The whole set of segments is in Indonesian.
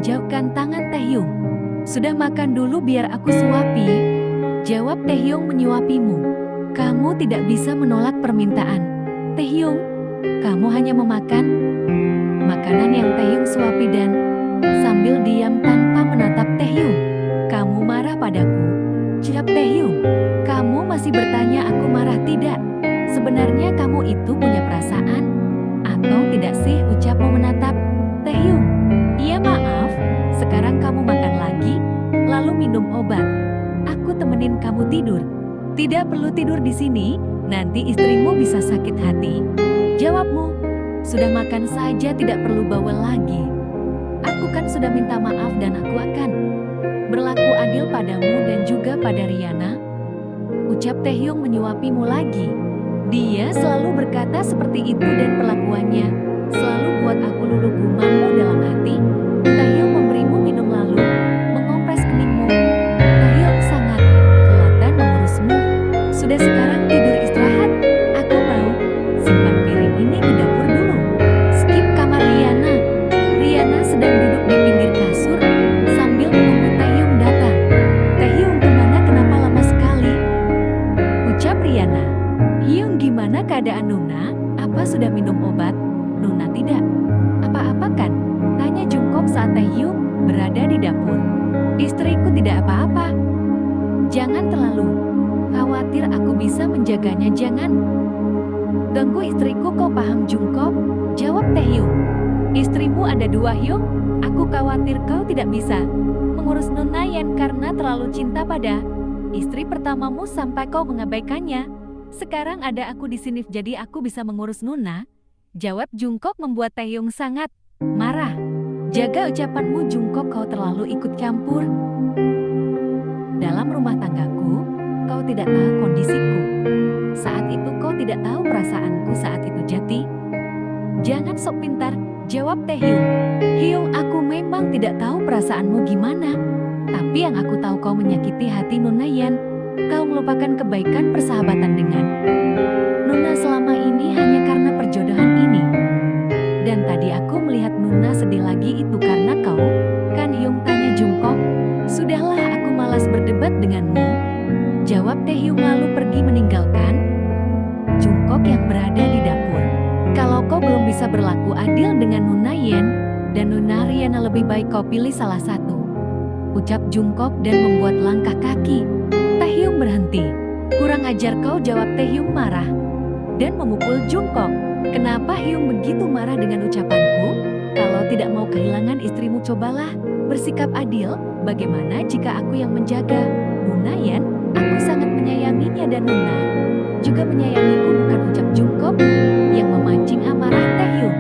menjauhkan tangan Taehyung. "Sudah makan dulu biar aku suapi," jawab Taehyung menyuapimu. "Kamu tidak bisa menolak permintaan. Taehyung, kamu hanya memakan makanan yang Taehyung suapi dan sambil diam tanpa menatap Taehyung. "Kamu marah padaku?" jawab Taehyung. "Kamu masih bertanya aku marah tidak? Sebenarnya kamu itu punya perasaan atau tidak sih?" ucapmu menatap Taehyung. "Iya maaf, sekarang kamu makan lagi, lalu minum obat. Aku temenin kamu tidur." "Tidak perlu tidur di sini, nanti istrimu bisa sakit hati," jawabmu. "Sudah makan saja tidak perlu bawel lagi. Aku kan sudah minta maaf dan aku akan berlaku adil padamu dan juga pada Riana," ucap Taehyung menyuapimu lagi. Dia selalu berkata seperti itu dan perlakuannya selalu buat aku luluh, gumammu dalam hati. Taehyung memberimu minum lalu mengompres keningmu. "Taehyung sangat kelatan mengurusmu. Sudah sekarang tidur istirahat. Aku mau simpan piring ini ke dapur dulu." Skip kamar Riana. Riana sedang duduk di pinggir kasur sambil menunggu Taehyung datang. "Taehyung kemana? Kenapa lama sekali?" ucap Riana. "Hyung, gimana keadaan Nuna? Apa sudah minum obat?" "Nuna tidak apa-apa kan?" tanya Jungkook saat Taehyung berada di dapur. "Istriku tidak apa-apa. Jangan terlalu khawatir, aku bisa menjaganya. Jangan ganggu istriku, kau paham Jungkook?" jawab Taehyung. "Istrimu ada dua Hyung. Aku khawatir kau tidak bisa mengurus Nuna Yen karena terlalu cinta pada istri pertamamu sampai kau mengabaikannya. Sekarang ada aku di sini jadi aku bisa mengurus Nuna," jawab Jungkook membuat Taehyung sangat marah. "Jaga ucapanmu Jungkook, kau terlalu ikut campur dalam rumah tanggaku. Kau tidak tahu kondisiku. Saat itu kau tidak tahu perasaanku saat itu Jati. Jangan sok pintar," jawab Taehyung. "Hyung, aku memang tidak tahu perasaanmu gimana. Tapi yang aku tahu kau menyakiti hati Nuna Yen. Kau melupakan kebaikan persahabatan dengan Nuna selama ini hanya karena perjodohan ini. Dan tadi aku melihat Nuna sedih lagi, itu karena kau kan Hyung?" tanya Jungkook. "Sudahlah, aku malas berdebat denganmu," jawab Taehyung lalu pergi meninggalkan Jungkook yang berada di dapur. "Kalau kau belum bisa berlaku adil dengan Nuna Yen dan Nuna Riana, lebih baik kau pilih salah satu," ucap Jungkook dan membuat langkah kaki. Taehyung berhenti. "Kurang ajar kau," jawab Taehyung marah dan memukul Jungkook. "Kenapa Hyung begitu marah dengan ucapanku? Kalau tidak mau kehilangan istrimu, cobalah bersikap adil. Bagaimana jika aku yang menjaga Nuna Yen? Aku sangat menyayanginya dan Nuna juga menyayangiku, bukan?" ucap Jungkook yang memancing amarah Taehyung.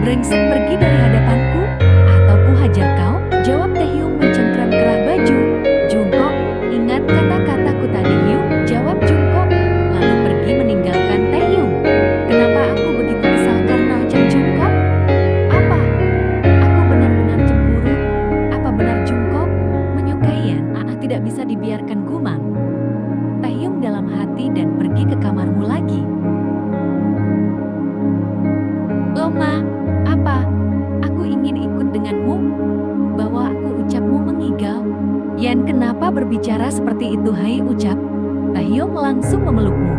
"Brengsek, pergi dari hadapanku atau ku hajar kau," jawab Taehyung mencengkram kerah baju Jungkook. "Ingat kata-kataku tadi Hyung," jawab Jungkook lalu pergi meninggalkan Taehyung. "Kenapa aku begitu kesal karena ucap Jungkook? Apa aku benar-benar cemburu? Apa benar Jungkook menyukai Yen? Tidak bisa dibiarkan," gumam Taehyung dalam hati dan pergi ke kamarmu lagi. "Loma, apa? Aku ingin ikut denganmu?" "Bawa aku," ucapmu mengigau. "Yen, kenapa berbicara seperti itu? Hai," ucap Taehyung langsung memelukmu.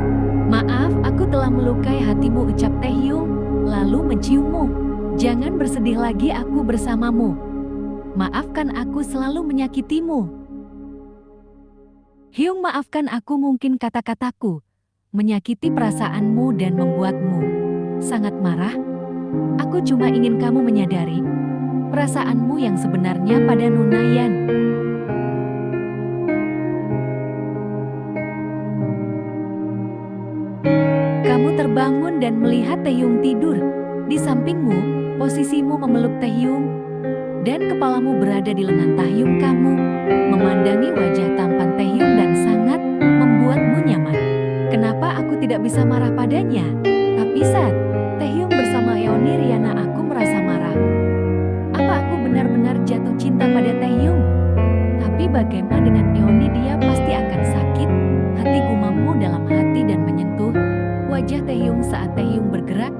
"Maaf, aku telah melukai hatimu," ucap Taehyung lalu menciummu. "Jangan bersedih lagi, aku bersamamu. Maafkan aku selalu menyakitimu." "Hyung, maafkan aku, mungkin kata-kataku menyakiti perasaanmu dan membuatmu sangat marah. Aku cuma ingin kamu menyadari perasaanmu yang sebenarnya pada Nuna Yen." Kamu terbangun dan melihat Taehyung tidur di sampingmu. Posisimu memeluk Taehyung dan kepalamu berada di lengan Taehyung. Kamu memandangi wajah tampan Taehyung dan sangat membuatmu nyaman. "Kenapa aku tidak bisa marah padanya? Tapi saat Taehyung bersama Eoni Riana aku merasa marah. Apa aku benar-benar jatuh cinta pada Taehyung? Tapi bagaimana dengan Eoni? Dia pasti akan sakit hati," gumammu dalam hati dan menyentuh wajah Taehyung. Saat Taehyung bergerak,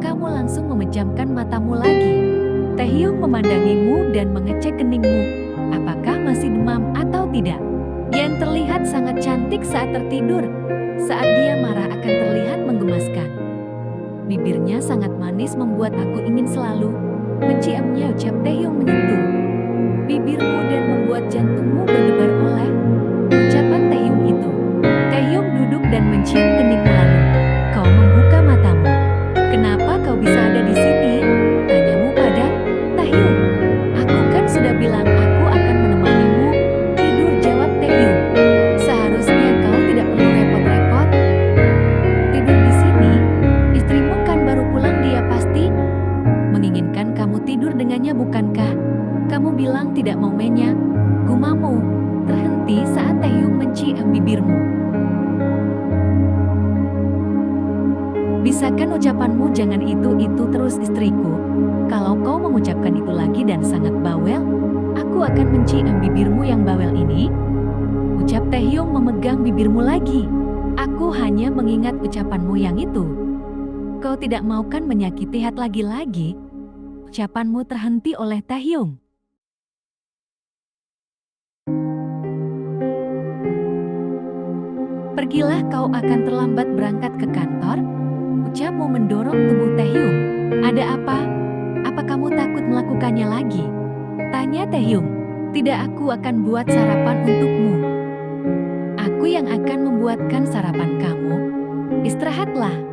kamu langsung memejamkan matamu lagi. Taehyung memandangimu dan mengecek keningmu. Apakah masih demam atau tidak? Yan terlihat sangat cantik saat tertidur. Saat dia marah akan terlihat menggemaskan. Bibirnya sangat manis membuat aku ingin selalu menciumnya, ucap Taehyung menyentuh bibirmu dan membuat jantungmu berdebar oleh ucapan Taehyung itu. Taehyung duduk dan mencium keningmu lalu. Kau membuka matamu. Kenapa kau bisa ada di sini? Tanyamu pada Taehyung. Aku kan sudah bilang aku akan menemanimu tidur, jawab Taehyung. Seharusnya kau tidak perlu repot-repot tidur di sini. Istrimu kan baru pulang, dia pasti menginginkan kamu tidur dengannya, bukankah? Kamu bilang tidak mau menya, gumamu terhenti saat Taehyung mencium bibirmu. Bisakah ucapanmu jangan itu terus istriku? Kalau kau mengucapkan itu lagi dan sangat bawel, aku akan mencium bibirmu yang bawel ini. Ucap Taehyung memegang bibirmu lagi. Aku hanya mengingat ucapanmu yang itu. Kau tidak mau kan menyakiti hati lagi-lagi? Ucapanmu terhenti oleh Taehyung. Pergilah, kau akan terlambat berangkat ke kantor. Ucapmu mendorong tubuh Taehyung. Ada apa? Apa kamu takut melakukannya lagi? Tanya Taehyung. Tidak, aku akan buat sarapan untukmu. Aku yang akan membuatkan sarapan kamu. Istirahatlah.